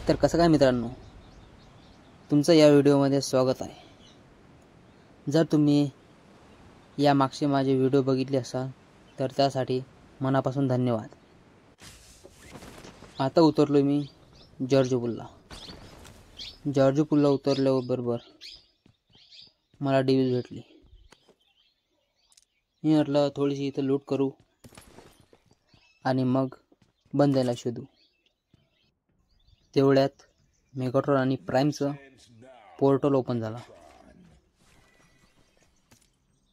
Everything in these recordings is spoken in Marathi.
तर कसं काय मित्रांनो, तुमचं या व्हिडिओमध्ये स्वागत आहे। जर तुम्ही या मागचे माझे व्हिडिओ बघितले असाल तर त्यासाठी मनापासून धन्यवाद। आता उतरलो मी जॉर्ज पुलला। जॉर्ज पुलला उतरल्याबरोबर मला डीव्हीस भेटली। मी म्हटलं थोडीशी इथं लूट करू आणि मग बंद्याला शोधू। तेवढ्यात मेगाट्रॉन आणि प्राइमचं पोर्टल ओपन झाला।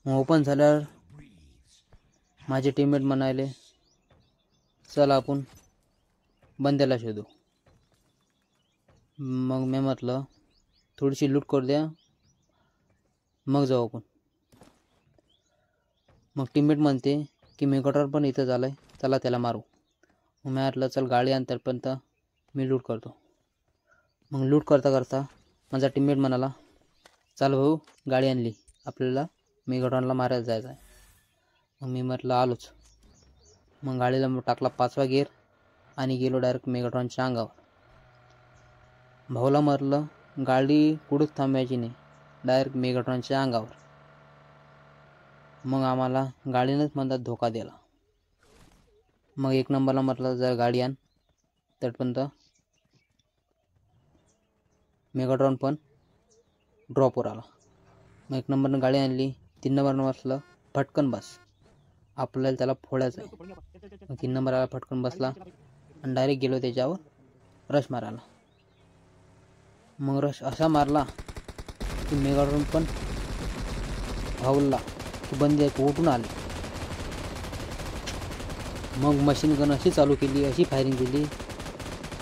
ओपन झाल्यावर माझे टीममेट म्हणाले, चला आपण बंद्याला शोधू। मग मी म्हटलं थोडीशी लूट करू द्या, मग जाऊ आपण। मग टीममेट म्हणते की मेगाट्रॉन पण इथं झालाय, चला त्याला मारू। मग मी म्हटलं चल गाडी आण, तोपर्यंत मी लूट करतो। मग लूट करता करता माझा टीममेट म्हणाला, चल भाऊ गाडी आणली, आपल्याला मेगाट्रॉनला मारायला जायचं आहे। मग मी म्हटलं आलोच। मग गाडीला टाकला 5वा गिअर आणि गेलो डायरेक्ट मेगाट्रॉनच्या अंगावर। भाऊला म्हटलं गाडी कुठंच थांबायची नाही, डायरेक्ट मेगाट्रॉनच्या अंगावर। मग आम्हाला गाडीनंच म्हणतात धोका दिला। मग 1 नंबरला म्हटलं जर गाडी आण, तोपर्यंत मेगाट्रॉन पण ड्रॉपवर आला। मग 1 नंबरनं गाडी आणली। 3 नंबरनं म्हटलं फटकन बस, आपल्याला त्याला फोडायचं आहे। मग 3 नंबरला फटकन बसला आणि डायरेक्ट गेलो त्याच्यावर रश मारायला। मग रश असा मारला की मेगाट्रॉन पण भावला की बंदे उठून आले। मग मशीन गन अशी चालू केली, अशी फायरिंग केली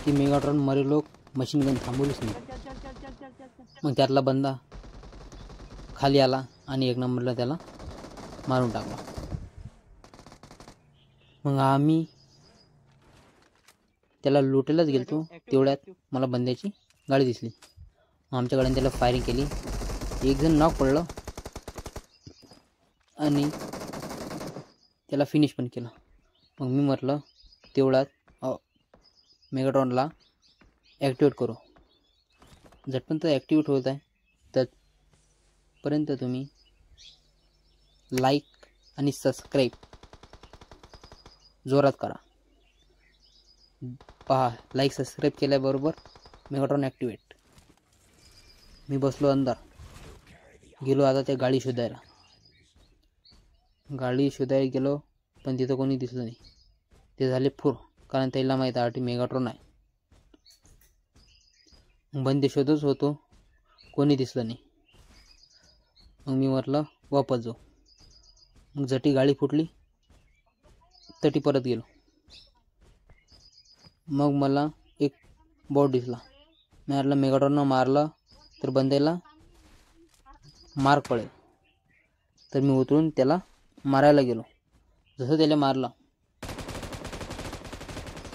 की मेगाट्रॉन मरे लोक मशीन गन थांबवलीच नाही। मग त्यातला बंदा खाली आला आणि 1 नंबरला त्याला मारून टाकला। मग आम्ही त्याला लुटायलाच गेलतो, तेवढ्यात मला बंद्याची गाडी दिसली। आमच्या गाडीने त्याला फायरिंग केली, 1 जण नॉक पडलं आणि त्याला फिनिश पण केलं। मग मी म्हटलं तेवढ्यात मेगाट्रॉनला ॲक्टिवेट करू। झटपण तर ॲक्टिवेट होत आहे, तोपर्यंत तुम्ही लाईक आणि सबस्क्राईब जोरात करा। पहा, लाईक सबस्क्राईब केल्याबरोबर मेगाट्रॉन ॲक्टिवेट। मी बसलो अंदर, गेलो आता त्या गाडी शोधायला। गाडी शोधायला गेलो पण तिथं कोणी दिसलं नाही। ते झाले फुर, कारण त्याला माहीत आहे मेगाट्रॉन आहे। बंदे शोधच होतो, कोणी दिसलं नाही। मग मी म्हटलं वापस जाऊ। मग जटी गाडी फुटली तटी परत गेलो। मग मला एक बॉट दिसला। मी म्हटलं मेगाट्रॉननं मारलं तर बंद्याला मार पडेल, तर मी उतरून त्याला मारायला गेलो। जसं त्याला मारलं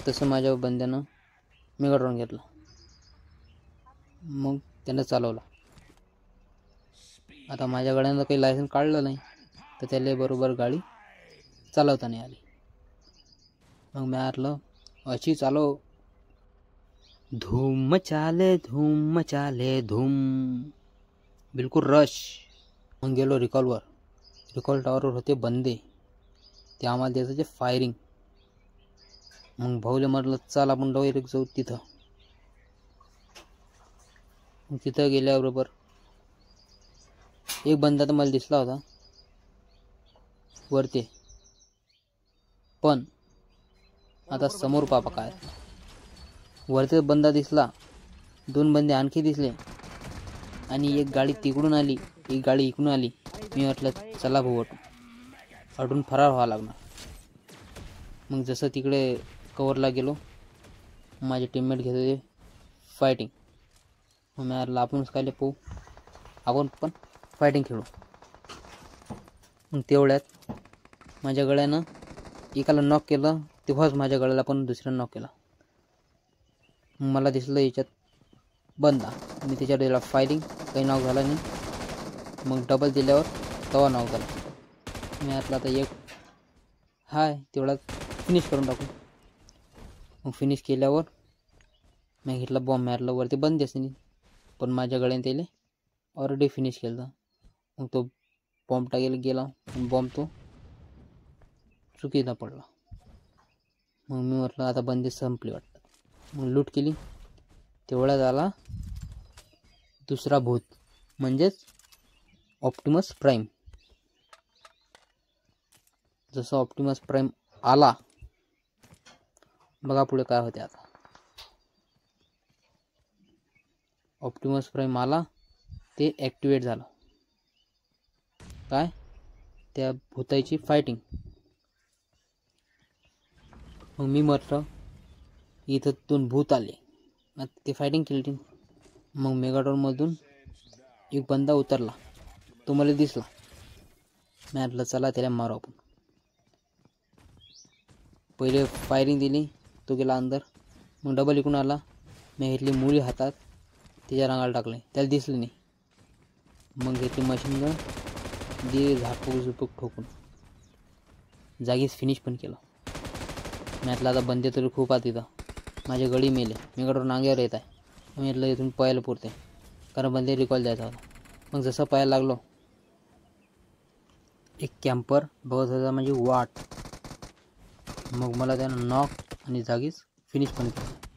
तसं माझ्या बंद्यानं मेगाट्रॉन घेतला। मग त्यानं चालवला। आता माझ्या गाड्यानं काही लायसन्स काढलं नाही, तर त्याला बरोबर गाडी चालवता नाही आली। मग मी म्हटलं अशी चालव, धूम मचाले धूम, बिलकुल रश। मग गेलो रिकॉलवर। रिकॉल टॉवरवर होते बंदे, ते आम्हाला द्यायचे फायरिंग। मग भाऊले म्हटलं चल आपण डायरेक्ट जाऊ तिथं। मग तिथं गेल्याबरोबर एक बंदा तर मला दिसला होता वरती, पण आता समोर पापा काय। वरती बंदा दिसला, 2 बंदे आणखी दिसले आणि एक गाडी तिकडून आली, एक गाडी इकडून आली। मी म्हटलं चला भाऊ अडून फरार व्हावं लागणार। मग जसं तिकडे कवरला गेलो, माझे टीममेट घेत होते फायटिंग। मग मी म्हटलं आपणच काय पाहू, आपण पण फायटिंग खेळू। मग तेवढ्यात माझ्या गळ्यानं एकाला नॉक केलं, तेव्हाच माझ्या गळ्याला पण दुसऱ्यानं नॉक केला। मला दिसलं याच्यात बंदा, मी त्याच्यावर दिला फायरिंग, काही नॉक झाला नाही। मग डबल दिल्यावर तवा नॉक झाला। मी म्हटलं आता एक हाय तेवढ्यात फिनिश करून टाकू। मग फिनिश केल्यावर मी घेतला बॉम्ब मारला वरती बंद असे नाही, पण माझ्या गळ्याने त्याला ऑलरेडी फिनिश केलं. मग तो बॉम्ब टाकायला गेला, बॉम्ब तो चुकीला पडला. मग मी म्हटलं आता बंदी संपली वाटतं. मग लूट केली. तेवढ्यात आला दुसरा भूत, म्हणजेच ऑप्टिमस प्राईम. जसं ऑप्टिमस प्राईम आला, बघा पुढे काय होते. आता ऑप्टिमस प्राईम आला, ते ॲक्टिवेट झालं. काय, त्या भूताची फायटिंग. मग मी म्हटलं इथं 2 भूत आले, आता ते फायटिंग केली. मग मेगाडॉनमधून एक बंदा उतरला, तो मला दिसला. मी म्हटलं चला त्याला मारू आपण. पहिले फायरिंग दिली, तो गेला अंदर. मग डबल इकडून आला, मी घेतली मुली हातात, त्याच्या रांगाला टाकले, त्याला दिसले नाही. मग घेतली मशीन गन, दे झापूक झुपूक ठोकून जागीच फिनिश पण केलं. मी म्हटलं आता बंदे तरी खूप आत इथं, माझे गडी मेले, मेगाडोर नांग्यावर येत आहे. मी म्हटलं इथून पळायला पुरते, कारण बंदे रिकॉल द्यायचा होता. मग जसं पळायला लागलो, एक कॅम्पर बघत होता माझी वाट. मग मला त्यानं नॉक आणि जागीच फिनिश पण केलं.